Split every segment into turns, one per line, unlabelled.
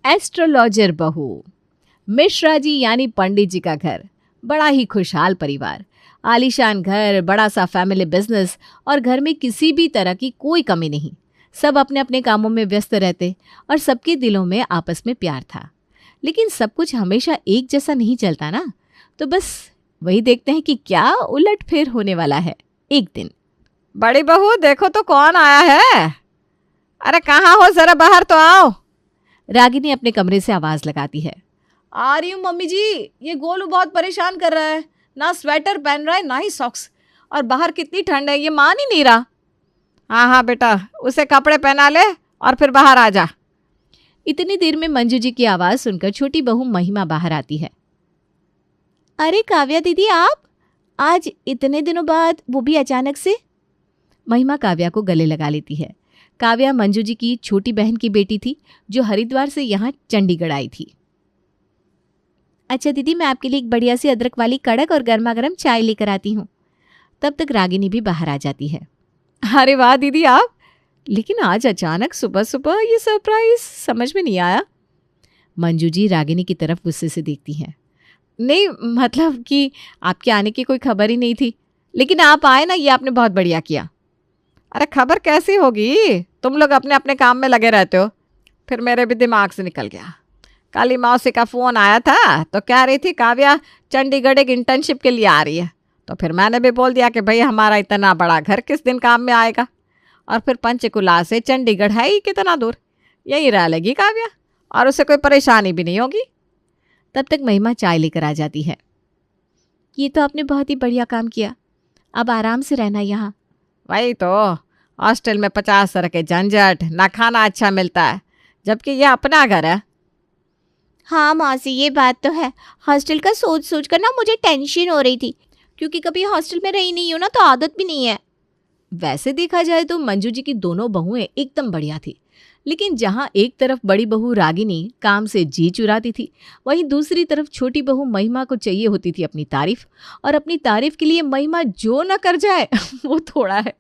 Astrologer बहू। मिश्रा जी यानी पंडित जी का घर, बड़ा ही खुशहाल परिवार, आलीशान घर, बड़ा सा फैमिली बिजनेस और घर में किसी भी तरह की कोई कमी नहीं। सब अपने अपने कामों में व्यस्त रहते और सबके दिलों में आपस में प्यार था। लेकिन सब कुछ हमेशा एक जैसा नहीं चलता ना, तो बस वही देखते हैं कि क्या उलट फेर होने वाला है। एक दिन,
बड़ी बहू देखो तो कौन आया है। अरे कहाँ हो, जरा बाहर तो आओ।
रागिनी अपने कमरे से आवाज लगाती है।
आ रही हूँ मम्मी जी। ये गोलू बहुत परेशान कर रहा है, ना स्वेटर पहन रहा है ना ही सॉक्स, और बाहर कितनी ठंड है ये मान ही नहीं रहा। हाँ हाँ बेटा, उसे कपड़े पहना ले और फिर बाहर आ जा।
इतनी देर में मंजू जी की आवाज सुनकर छोटी बहू महिमा बाहर आती है। अरे काव्या दीदी, आप आज इतने दिनों बाद, वो भी अचानक से। महिमा काव्या को गले लगा लेती है। काव्या मंजू जी की छोटी बहन की बेटी थी जो हरिद्वार से यहाँ चंडीगढ़ आई थी। अच्छा दीदी, मैं आपके लिए एक बढ़िया सी अदरक वाली कड़क और गर्मा गर्म चाय लेकर आती हूँ। तब तक रागिनी भी बाहर आ जाती है।
अरे वाह दीदी आप, लेकिन आज अचानक सुबह सुबह ये सरप्राइज समझ में नहीं आया।
मंजू जी रागिनी की तरफ गुस्से से देखती हैं।
नहीं मतलब कि आपके आने की कोई खबर ही नहीं थी, लेकिन आप आए ना, ये आपने बहुत बढ़िया किया। अरे खबर कैसी होगी, तुम लोग अपने अपने काम में लगे रहते हो। फिर मेरे भी दिमाग से निकल गया। काली मौसी का फ़ोन आया था तो कह रही थी काव्या चंडीगढ़ एक इंटर्नशिप के लिए आ रही है। तो फिर मैंने भी बोल दिया कि भाई हमारा इतना बड़ा घर किस दिन काम में आएगा, और फिर पंचकुला से चंडीगढ़ है ही कितना दूर, यहीं रह लेगी काव्या और उसे कोई परेशानी भी नहीं होगी।
तब तक महिमा चाय लेकर आ जाती है। ये तो आपने बहुत ही बढ़िया काम किया, अब आराम से रहना यहाँ।
वही तो, हॉस्टल में 50 तरह के झंझट, ना खाना अच्छा मिलता है, जबकि यह अपना घर है।
हाँ मौसी, ये बात तो है। हॉस्टल का सोच सोच कर ना मुझे टेंशन हो रही थी, क्योंकि कभी हॉस्टल में रही नहीं हूँ ना, तो आदत भी नहीं है।
वैसे देखा जाए तो मंजू जी की दोनों बहुएं एकदम बढ़िया थी, लेकिन जहाँ एक तरफ बड़ी बहू रागिनी काम से जी चुराती थी, वहीं दूसरी तरफ छोटी बहू महिमा को चाहिए होती थी अपनी तारीफ, और अपनी तारीफ के लिए महिमा जो न कर जाए वो थोड़ा है।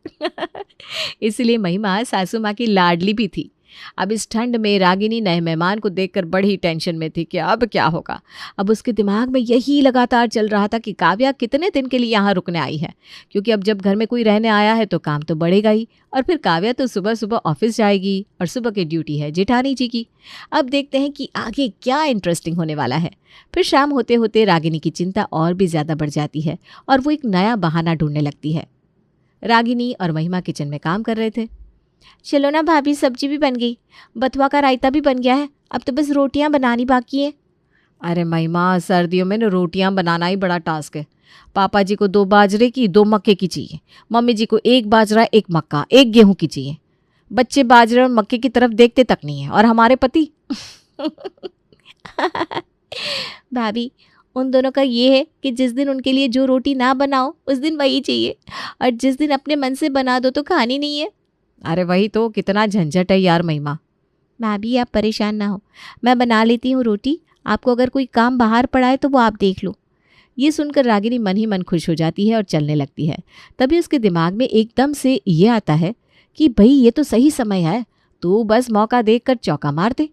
इसलिए महिमा सासू माँ की लाडली भी थी। अब इस ठंड में रागिनी नए मेहमान को देखकर बड़ी टेंशन में थी कि अब क्या होगा। अब उसके दिमाग में यही लगातार चल रहा था कि काव्या कितने दिन के लिए यहाँ रुकने आई है, क्योंकि अब जब घर में कोई रहने आया है तो काम तो बढ़ेगा ही, और फिर काव्या तो सुबह सुबह ऑफिस जाएगी और सुबह की ड्यूटी है जेठानी जी की। अब देखते हैं कि आगे क्या इंटरेस्टिंग होने वाला है। फिर शाम होते होते रागिनी की चिंता और भी ज़्यादा बढ़ जाती है और वो एक नया बहाना ढूंढने लगती है। रागिनी और महिमा किचन में काम कर रहे थे।
चलो ना भाभी, सब्जी भी बन गई, बथुआ का रायता भी बन गया है, अब तो बस रोटियां बनानी बाकी है।
अरे महिमा, सर्दियों में ना रोटियां बनाना ही बड़ा टास्क है। पापा जी को 2 बाजरे की 2 मक्के की चाहिए, मम्मी जी को 1 बाजरा 1 मक्का 1 गेहूं की चाहिए। बच्चे बाजरे और मक्के की तरफ देखते तक नहीं है, और हमारे पति
भाभी, उन दोनों का ये है कि जिस दिन उनके लिए जो रोटी ना बनाओ उस दिन वही चाहिए, और जिस दिन अपने मन से बना दो तो खानी नहीं है।
अरे वही तो, कितना झंझट है यार महिमा।
भाभी आप परेशान ना हो, मैं बना लेती हूँ रोटी, आपको अगर कोई काम बाहर पड़ा है तो वो आप देख लो।
ये सुनकर रागिनी मन ही मन खुश हो जाती है और चलने लगती है। तभी उसके दिमाग में एकदम से ये आता है कि भाई ये तो सही समय है, तू बस मौका देखकर चौका मार दे।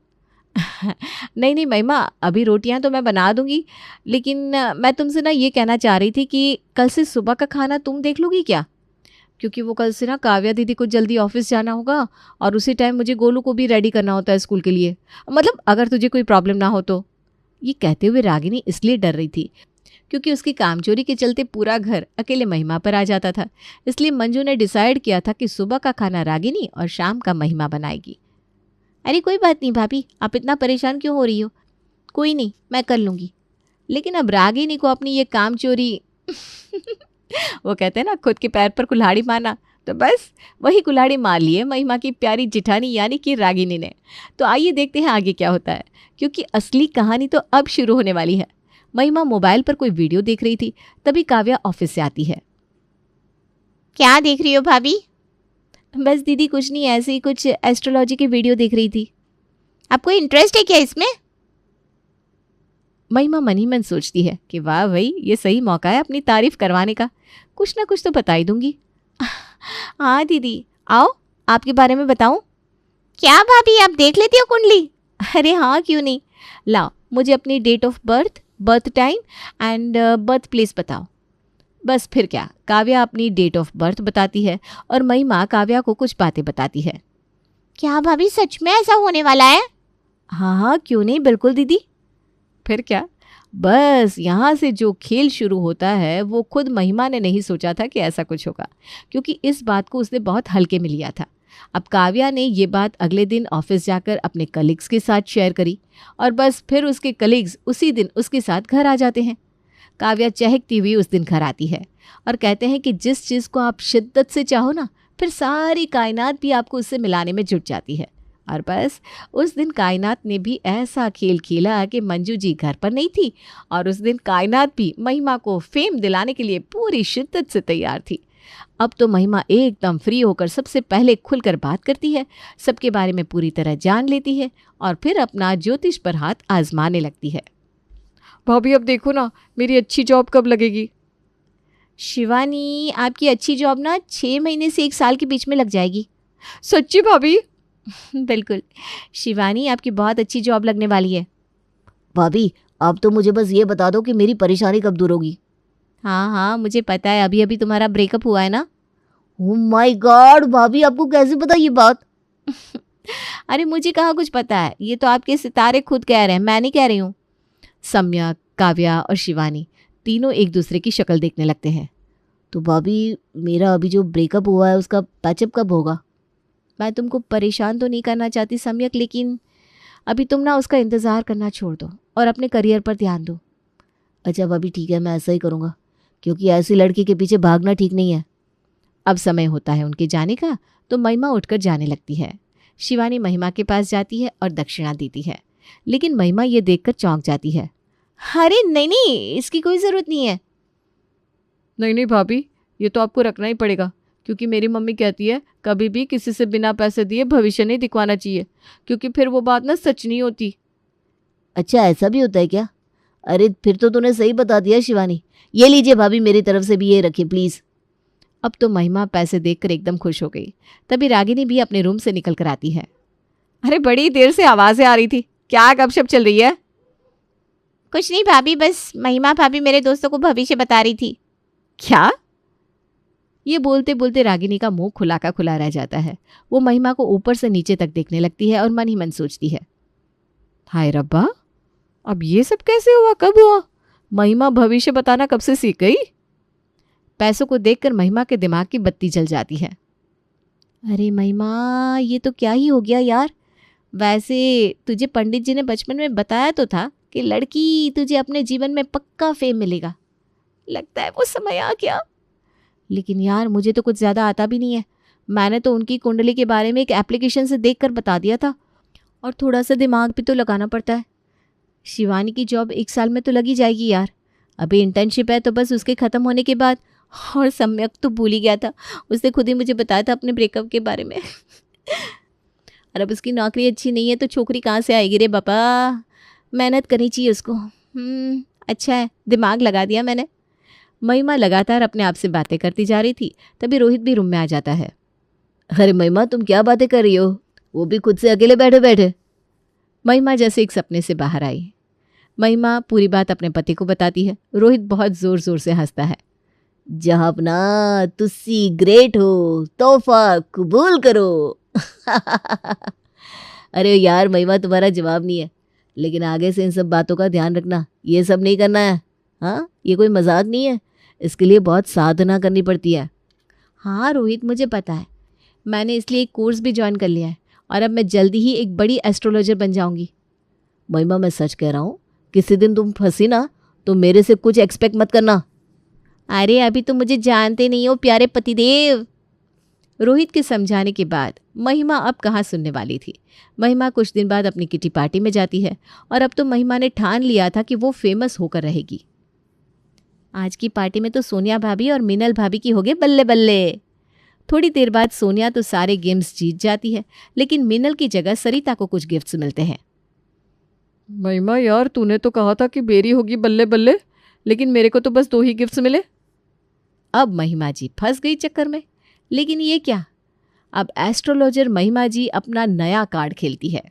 नहीं नहीं महिमा, अभी रोटियां तो मैं बना दूंगी, लेकिन मैं तुमसे ना ये कहना चाह रही थी कि कल से सुबह का खाना तुम देख लोगी क्या, क्योंकि वो कल से ना काव्या दीदी को जल्दी ऑफिस जाना होगा और उसी टाइम मुझे गोलू को भी रेडी करना होता है स्कूल के लिए, मतलब अगर तुझे कोई प्रॉब्लम ना हो तो। ये कहते हुए रागिनी इसलिए डर रही थी क्योंकि उसकी कामचोरी के चलते पूरा घर अकेले महिमा पर आ जाता था। इसलिए मंजू ने डिसाइड किया था कि सुबह का खाना रागिनी और शाम का महिमा बनाएगी।
अरे कोई बात नहीं भाभी, आप इतना परेशान क्यों हो रही हो, कोई नहीं, मैं कर लूँगी।
लेकिन अब रागिनी को अपनी ये कामचोरी वो कहते हैं ना खुद के पैर पर कुल्हाड़ी मारना, तो बस वही कुल्हाड़ी मार लिए महिमा की प्यारी जिठानी यानी कि रागिनी ने। तो आइए देखते हैं आगे क्या होता है, क्योंकि असली कहानी तो अब शुरू होने वाली है। महिमा मोबाइल पर कोई वीडियो देख रही थी, तभी काव्या ऑफिस से आती है।
क्या देख रही हो भाभी?
बस दीदी कुछ नहीं, ऐसे ही कुछ एस्ट्रोलॉजी की वीडियो देख रही थी।
आपको इंटरेस्ट है क्या इसमें?
महिमा मन ही मन सोचती है कि वाह भाई, ये सही मौका है अपनी तारीफ करवाने का, कुछ ना कुछ तो बता ही दूंगी।
हाँ दीदी, आओ आपके बारे में बताऊं। क्या भाभी, आप देख लेती हो कुंडली? अरे हाँ, क्यों नहीं। लाओ, मुझे अपनी date of birth, birth time and birth place बताओ।
बस फिर क्या, काव्या अपनी डेट ऑफ बर्थ बताती है और महिमा काव्या को कुछ बातें बताती है।
क्या भाभी, सच में ऐसा होने वाला है?
हाँ हाँ, क्यों नहीं, बिल्कुल दीदी। फिर क्या, बस यहाँ से जो खेल शुरू होता है वो खुद महिमा ने नहीं सोचा था कि ऐसा कुछ होगा, क्योंकि इस बात को उसने बहुत हल्के में लिया था। अब काव्या ने ये बात अगले दिन ऑफिस जाकर अपने कलीग्स के साथ शेयर करी और बस फिर उसके कलीग्स उसी दिन उसके साथ घर आ जाते हैं। काव्या चहकती हुई उस दिन घर आती है और कहते हैं कि जिस चीज़ को आप शिद्दत से चाहो ना, फिर सारी कायनात भी आपको उससे मिलाने में जुट जाती है। और बस उस दिन कायनात ने भी ऐसा खेल खेला कि मंजू जी घर पर नहीं थी और उस दिन कायनात भी महिमा को फेम दिलाने के लिए पूरी शिद्दत से तैयार थी। अब तो महिमा एकदम फ्री होकर सबसे पहले खुलकर बात करती है, सबके बारे में पूरी तरह जान लेती है और फिर अपना ज्योतिष पर हाथ आजमाने लगती है।
भाभी अब देखो ना, मेरी अच्छी जॉब कब लगेगी?
शिवानी, आपकी अच्छी जॉब ना 6 महीने से 1 साल के बीच में लग जाएगी।
सच्ची भाभी?
बिल्कुल शिवानी, आपकी बहुत अच्छी जॉब लगने वाली है।
भाभी आप तो मुझे बस ये बता दो कि मेरी परेशानी कब दूर होगी।
हाँ हाँ, मुझे पता है, अभी अभी तुम्हारा ब्रेकअप हुआ है ना।
ओह माय गॉड, भाभी आपको कैसे पता ये बात?
अरे मुझे कहाँ कुछ पता है, ये तो आपके सितारे खुद कह रहे हैं, मैं नहीं कह रही हूँ।
सम्यक, काव्या और शिवानी तीनों एक दूसरे की शक्ल देखने लगते हैं।
तो भाभी मेरा अभी जो ब्रेकअप हुआ है उसका पैचअप कब होगा?
मैं तुमको परेशान तो नहीं करना चाहती सम्यक, लेकिन अभी तुम ना उसका इंतज़ार करना छोड़ दो और अपने करियर पर ध्यान दो।
अच्छा भाभी ठीक है, मैं ऐसा ही करूँगा, क्योंकि ऐसी लड़की के पीछे भागना ठीक नहीं है।
अब समय होता है उनके जाने का, तो महिमा उठकर जाने लगती है। शिवानी महिमा के पास जाती है और दक्षिणा देती है, लेकिन महिमा ये देखकर चौंक जाती है।
अरे नहीं नहीं, इसकी कोई ज़रूरत नहीं है।
नहीं नहीं भाभी, ये तो आपको रखना ही पड़ेगा, क्योंकि मेरी मम्मी कहती है कभी भी किसी से बिना पैसे दिए भविष्य नहीं दिखवाना चाहिए, क्योंकि फिर वो बात ना सच नहीं होती।
अच्छा ऐसा भी होता है क्या? अरे फिर तो तूने सही बता दिया शिवानी। ये लीजिए भाभी, मेरी तरफ से भी ये रखिए प्लीज़।
अब तो महिमा पैसे देखकर एकदम खुश हो गई। तभी रागिनी भी अपने रूम से निकल कर आती है।
अरे बड़ी देर से आवाज़ें आ रही थी, क्या गपशप चल रही है?
कुछ नहीं भाभी, बस महिमा भाभी मेरे दोस्तों को भविष्य बता रही थी।
क्या?
ये बोलते बोलते रागिनी का मुंह खुला का खुला रह जाता है। वो महिमा को ऊपर से नीचे तक देखने लगती है और मन ही मन सोचती है,
हाय रब्बा, अब ये सब कैसे हुआ, कब हुआ? महिमा भविष्य बताना कब से सीख गई?
पैसों को देखकर महिमा के दिमाग की बत्ती जल जाती है।
अरे महिमा, ये तो क्या ही हो गया यार। वैसे तुझे पंडित जी ने बचपन में बताया तो था कि लड़की तुझे अपने जीवन में पक्का फेम मिलेगा। लगता है वो समय आ गया।
लेकिन यार मुझे तो कुछ ज़्यादा आता भी नहीं है। मैंने तो उनकी कुंडली के बारे में एक एप्लीकेशन से देखकर बता दिया था, और थोड़ा सा दिमाग भी तो लगाना पड़ता है। शिवानी की जॉब 1 साल में तो लगी जाएगी यार। अभी इंटर्नशिप है तो बस उसके ख़त्म होने के बाद। और सम्यक तो भूल ही गया था, उसने खुद ही मुझे बताया था अपने ब्रेकअप के बारे में। और अब उसकी नौकरी अच्छी नहीं है तो छोकरी कहाँ से आएगी रे बापा। मेहनत करनी चाहिए उसको। अच्छा है, दिमाग लगा दिया मैंने। महिमा लगातार अपने आप से बातें करती जा रही थी, तभी रोहित भी रूम में आ जाता है।
अरे महिमा तुम क्या बातें कर रही हो, वो भी खुद से अकेले बैठे बैठे।
महिमा जैसे एक सपने से बाहर आई। महिमा पूरी बात अपने पति को बताती है। रोहित बहुत ज़ोर ज़ोर से हंसता है।
जहापना तुसी ग्रेट हो, तोहफा कबूल करो। अरे यार महिमा तुम्हारा जवाब नहीं है, लेकिन आगे से इन सब बातों का ध्यान रखना, ये सब नहीं करना है। हाँ, ये कोई मजाक नहीं है, इसके लिए बहुत साधना करनी पड़ती है।
हाँ रोहित, मुझे पता है।
मैंने इसलिए एक कोर्स भी ज्वाइन कर लिया है और अब मैं जल्दी ही एक बड़ी एस्ट्रोलॉजर बन जाऊंगी।
महिमा मैं सच कह रहा हूँ, किसी दिन तुम फंसी ना तो मेरे से कुछ एक्सपेक्ट मत करना।
अरे अभी तो मुझे जानते नहीं हो प्यारे पतिदेव।
रोहित के समझाने के बाद महिमा अब कहाँ सुनने वाली थी। महिमा कुछ दिन बाद अपनी किटी पार्टी में जाती है और अब तो महिमा ने ठान लिया था कि वो फेमस होकर रहेगी।
आज की पार्टी में तो सोनिया भाभी और मीनल भाभी की हो गए बल्ले बल्ले।
थोड़ी देर बाद सोनिया तो सारे गेम्स जीत जाती है, लेकिन मीनल की जगह सरिता को कुछ गिफ्ट्स मिलते हैं।
महिमा यार, तूने तो कहा था कि मेरी होगी बल्ले बल्ले, लेकिन मेरे को तो बस 2 ही गिफ्ट्स मिले।
अब महिमा जी फंस गई चक्कर में। लेकिन ये क्या, अब एस्ट्रोलॉजर महिमा जी अपना नया कार्ड खेलती है।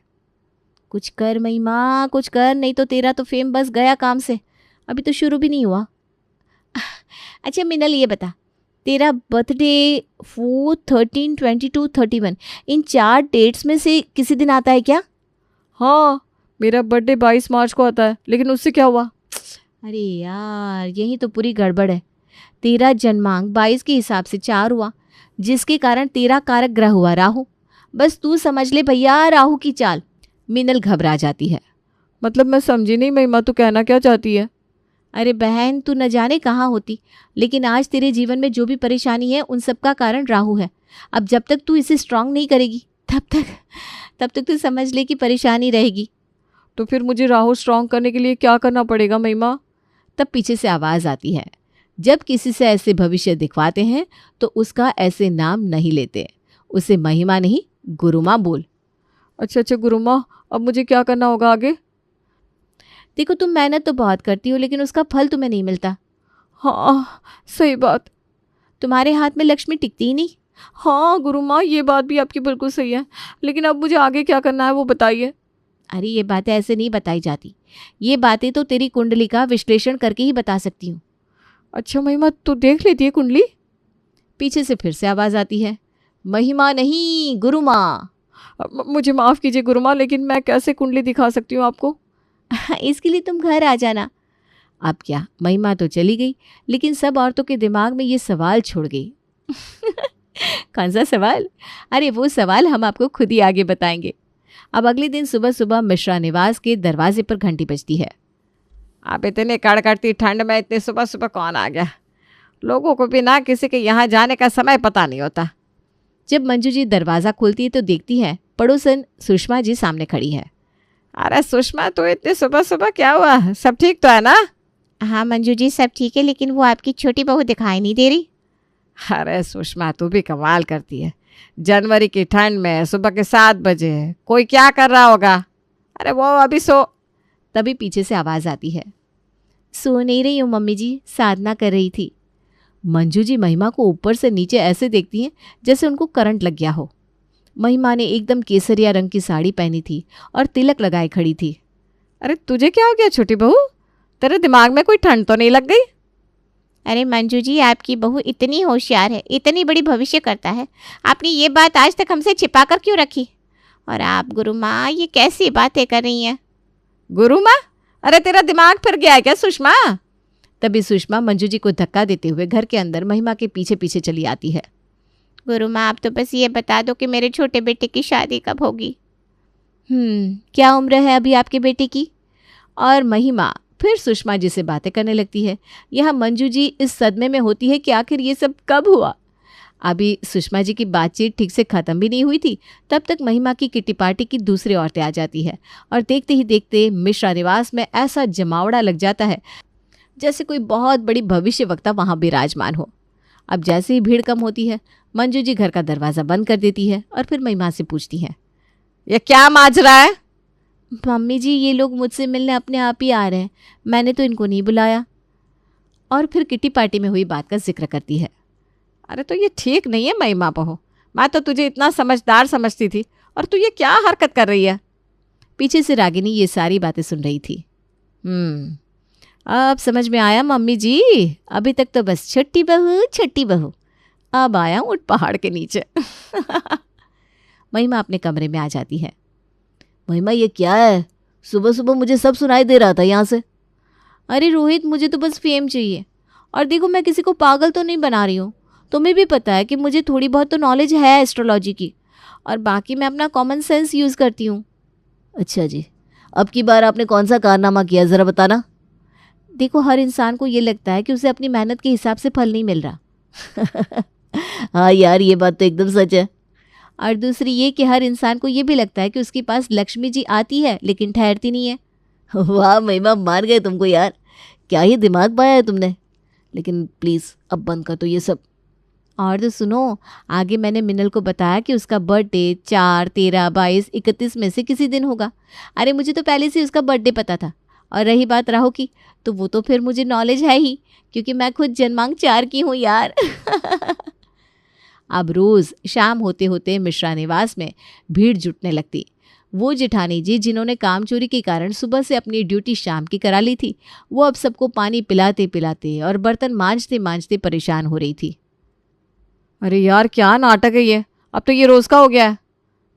कुछ कर महिमा, कुछ कर, नहीं तो तेरा तो फेम बस गया काम से, अभी तो शुरू भी नहीं हुआ। अच्छा मिनल, ये बता, तेरा बर्थडे 4, 13, 22, 31 इन 4 डेट्स में से किसी दिन आता है क्या?
हाँ, मेरा बर्थडे 22 मार्च को आता है, लेकिन उससे क्या हुआ?
अरे यार, यही तो पूरी गड़बड़ है। तेरा जन्मांक 22 के हिसाब से 4 हुआ, जिसके कारण तेरा कारक ग्रह हुआ राहु। बस तू समझ ले भैया राहु की चाल।
मिनल घबरा जाती है।
मतलब मैं समझी नहीं महिमा, तू कहना क्या चाहती है?
अरे बहन, तू न जाने कहाँ होती, लेकिन आज तेरे जीवन में जो भी परेशानी है उन सब का कारण राहु है। अब जब तक तू इसे स्ट्रांग नहीं करेगी तब तक तू समझ ले कि परेशानी रहेगी।
तो फिर मुझे राहु स्ट्रांग करने के लिए क्या करना पड़ेगा महिमा?
तब पीछे से आवाज़ आती है, जब किसी से ऐसे भविष्य दिखवाते हैं तो उसका ऐसे नाम नहीं लेते, उसे महिमा नहीं गुरुमा बोल।
अच्छा गुरुमा, अब मुझे क्या करना होगा आगे?
देखो, तुम मेहनत तो बहुत करती हो, लेकिन उसका फल तुम्हें नहीं मिलता।
हाँ सही बात।
तुम्हारे हाथ में लक्ष्मी टिकती ही नहीं।
हाँ गुरुमा, ये बात भी आपकी बिल्कुल सही है, लेकिन अब मुझे आगे क्या करना है वो बताइए।
अरे ये बातें ऐसे नहीं बताई जाती, ये बातें तो तेरी कुंडली का विश्लेषण करके ही बता सकती हूँ।
अच्छा महिमा, तो देख लेती है कुंडली?
पीछे से फिर से आवाज़ आती है, महिमा नहीं गुरुमा।
मुझे माफ़ कीजिए गुरुमा, लेकिन मैं कैसे कुंडली दिखा सकती हूँ आपको?
इसके लिए तुम घर आ जाना।
अब क्या, महिमा तो चली गई, लेकिन सब औरतों के दिमाग में ये सवाल छोड़ गई। कौन सा सवाल? अरे वो सवाल हम आपको खुद ही आगे बताएंगे। अब अगले दिन सुबह सुबह मिश्रा निवास के दरवाजे पर घंटी बजती है।
अब इतने कड़कड़ती ठंड में इतने सुबह सुबह कौन आ गया? लोगों को भी ना किसी के यहाँ जाने का समय पता नहीं होता।
जब मंजू जी दरवाज़ा खोलती है तो देखती है पड़ोसन सुषमा जी सामने खड़ी है।
अरे सुषमा, तो इतने सुबह सुबह क्या हुआ? सब ठीक तो है ना?
हाँ मंजू जी, सब ठीक है, लेकिन वो आपकी छोटी बहू दिखाई नहीं दे रही।
अरे सुषमा, तू भी कमाल करती है। जनवरी की ठंड में सुबह के 7 बजे कोई क्या कर रहा होगा? अरे वो अभी सो।
तभी पीछे से आवाज़ आती है,
सो नहीं रही हूँ मम्मी जी, साधना कर रही थी।
मंजू जी महिमा को ऊपर से नीचे ऐसे देखती हैं जैसे उनको करंट लग गया हो। महिमा ने एकदम केसरिया रंग की साड़ी पहनी थी और तिलक लगाए खड़ी थी।
अरे तुझे क्या हो गया छोटी बहू? तेरे दिमाग में कोई ठंड तो नहीं लग गई?
अरे मंजू जी, आपकी बहू इतनी होशियार है, इतनी बड़ी भविष्य करता है, आपने ये बात आज तक हमसे छिपा कर क्यों रखी? और आप गुरु माँ ये कैसी बातें कर रही हैं?
गुरु माँ? अरे तेरा दिमाग फिर गया है क्या सुषमा?
तभी सुषमा मंजू जी को धक्का देते हुए घर के अंदर महिमा के पीछे पीछे चली आती है।
गुरु माँ, आप तो बस ये बता दो कि मेरे छोटे बेटे की शादी कब होगी? क्या उम्र है अभी आपके बेटे की?
और महिमा फिर सुषमा जी से बातें करने लगती है। यहाँ मंजू जी इस सदमे में होती है कि आखिर ये सब कब हुआ। अभी सुषमा जी की बातचीत ठीक से ख़त्म भी नहीं हुई थी, तब तक महिमा की किट्टी पार्टी की दूसरी औरतें आ जाती है और देखते ही देखते मिश्रा निवास में ऐसा जमावड़ा लग जाता है जैसे कोई बहुत बड़ी भविष्य वक्ता वहाँ विराजमान हो। अब जैसे ही भीड़ कम होती है, मंजू जी घर का दरवाज़ा बंद कर देती है और फिर महिमा से पूछती हैं,
ये क्या माजरा है?
मम्मी जी, ये लोग मुझसे मिलने अपने आप ही आ रहे हैं, मैंने तो इनको नहीं बुलाया।
और फिर किट्टी पार्टी में हुई बात का जिक्र करती है।
अरे तो ये ठीक नहीं है महिमा बहू, मैं तो तुझे इतना समझदार समझती थी और तू ये क्या हरकत कर रही है?
पीछे से रागिनी ये सारी बातें सुन रही थी। अब समझ में आया मम्मी जी, अभी तक तो बस छठी बहू, अब आया ऊँट पहाड़ के नीचे। महिमा अपने कमरे में आ जाती है।
महिमा ये क्या है? सुबह सुबह मुझे सब सुनाई दे रहा था यहाँ से।
अरे रोहित, मुझे तो बस फेम चाहिए, और देखो मैं किसी को पागल तो नहीं बना रही हूँ। तुम्हें भी पता है कि मुझे थोड़ी बहुत तो नॉलेज है एस्ट्रोलॉजी की, और बाकी मैं अपना कॉमन सेंस यूज़ करती हूँ।
अच्छा जी, अब की बार आपने कौन सा कारनामा किया, ज़रा बताना।
देखो, हर इंसान को ये लगता है कि उसे अपनी मेहनत के हिसाब से फल नहीं मिल रहा।
हाँ यार, ये बात तो एकदम सच है।
और दूसरी ये कि हर इंसान को ये भी लगता है कि उसके पास लक्ष्मी जी आती है लेकिन ठहरती नहीं है।
वाह महिमा, मान गए तुमको यार, क्या ही दिमाग पाया है तुमने। लेकिन प्लीज़ अब बंद कर दो ये सब।
और तो सुनो, आगे मैंने मिनल को बताया कि उसका बर्थडे 4, 13, 22, 31 में से किसी दिन होगा। अरे मुझे तो पहले से उसका बर्थडे पता था। और रही बात राहु की, तो वो तो फिर मुझे नॉलेज है ही, क्योंकि मैं खुद जन्मांक 4 की हूँ यार।
अब रोज़ शाम होते होते मिश्रा निवास में भीड़ जुटने लगती। वो जेठानी जी जिन्होंने काम चोरी के कारण सुबह से अपनी ड्यूटी शाम की करा ली थी, वो अब सबको पानी पिलाते पिलाते और बर्तन मांजते मांजते परेशान हो रही थी।
अरे यार क्या नाटक है ये, अब तो ये रोज़ का हो गया है।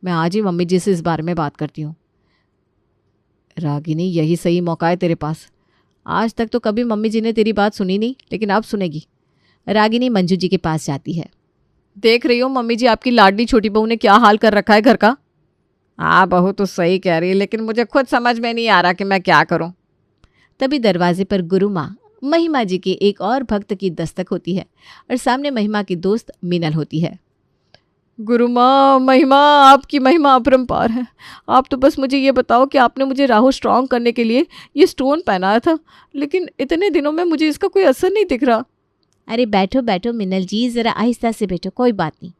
मैं आज ही मम्मी जी से इस बारे में बात करती हूँ। रागिनी, यही सही मौका है तेरे पास। आज तक तो कभी मम्मी जी ने तेरी बात सुनी नहीं, लेकिन अब सुनेगी।
रागिनी मंजू जी के पास जाती है।
देख रही हो मम्मी जी, आपकी लाडली छोटी बहू ने क्या हाल कर रखा है घर का। हाँ बहू तो सही कह रही है, लेकिन मुझे खुद समझ में नहीं आ रहा कि मैं क्या करूँ।
तभी दरवाजे पर गुरु माँ महिमा जी के एक और भक्त की दस्तक होती है और सामने महिमा की दोस्त मीनल होती है।
गुरु माँ, महिमा, आपकी महिमा अपरंपार है। आप तो बस मुझे ये बताओ कि आपने मुझे राहु स्ट्रांग करने के लिए ये स्टोन पहनाया था, लेकिन इतने दिनों में मुझे इसका कोई असर नहीं दिख रहा।
अरे बैठो बैठो मिनल जी, ज़रा आहिस्ता से बैठो, कोई बात नहीं।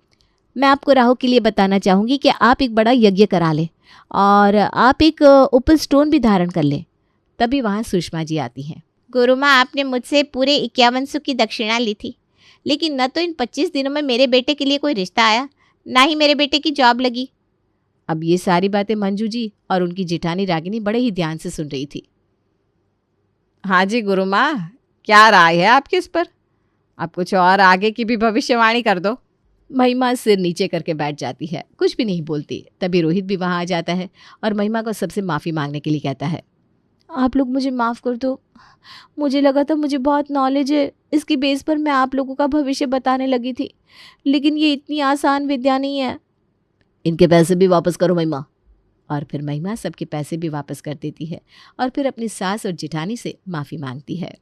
मैं आपको राहु के लिए बताना चाहूँगी कि आप एक बड़ा यज्ञ करा लें और आप एक उपल स्टोन भी धारण कर लें।
तभी वहाँ सुषमा जी आती हैं।
गुरु माँ, आपने मुझसे पूरे 51 सौ की दक्षिणा ली थी, लेकिन न तो इन 25 दिनों में मेरे बेटे के लिए कोई रिश्ता आया, ना ही मेरे बेटे की जॉब लगी।
अब ये सारी बातें मंजू जी और उनकी जेठानी रागिनी बड़े ही ध्यान से सुन रही थी।
हाँ जी गुरु माँ, क्या राय है आपकी इस पर? आप कुछ और आगे की भी भविष्यवाणी कर दो।
महिमा सिर नीचे करके बैठ जाती है, कुछ भी नहीं बोलती। तभी रोहित भी वहाँ आ जाता है और महिमा को सबसे माफ़ी मांगने के लिए कहता है।
आप लोग मुझे माफ़ कर दो, मुझे लगा था मुझे बहुत नॉलेज है, इसकी बेस पर मैं आप लोगों का भविष्य बताने लगी थी, लेकिन ये इतनी आसान विद्या नहीं है।
इनके पैसे भी वापस करो महिमा।
और फिर महिमा सबके पैसे भी वापस कर देती है और फिर अपनी सास और जेठानी से माफ़ी मांगती है।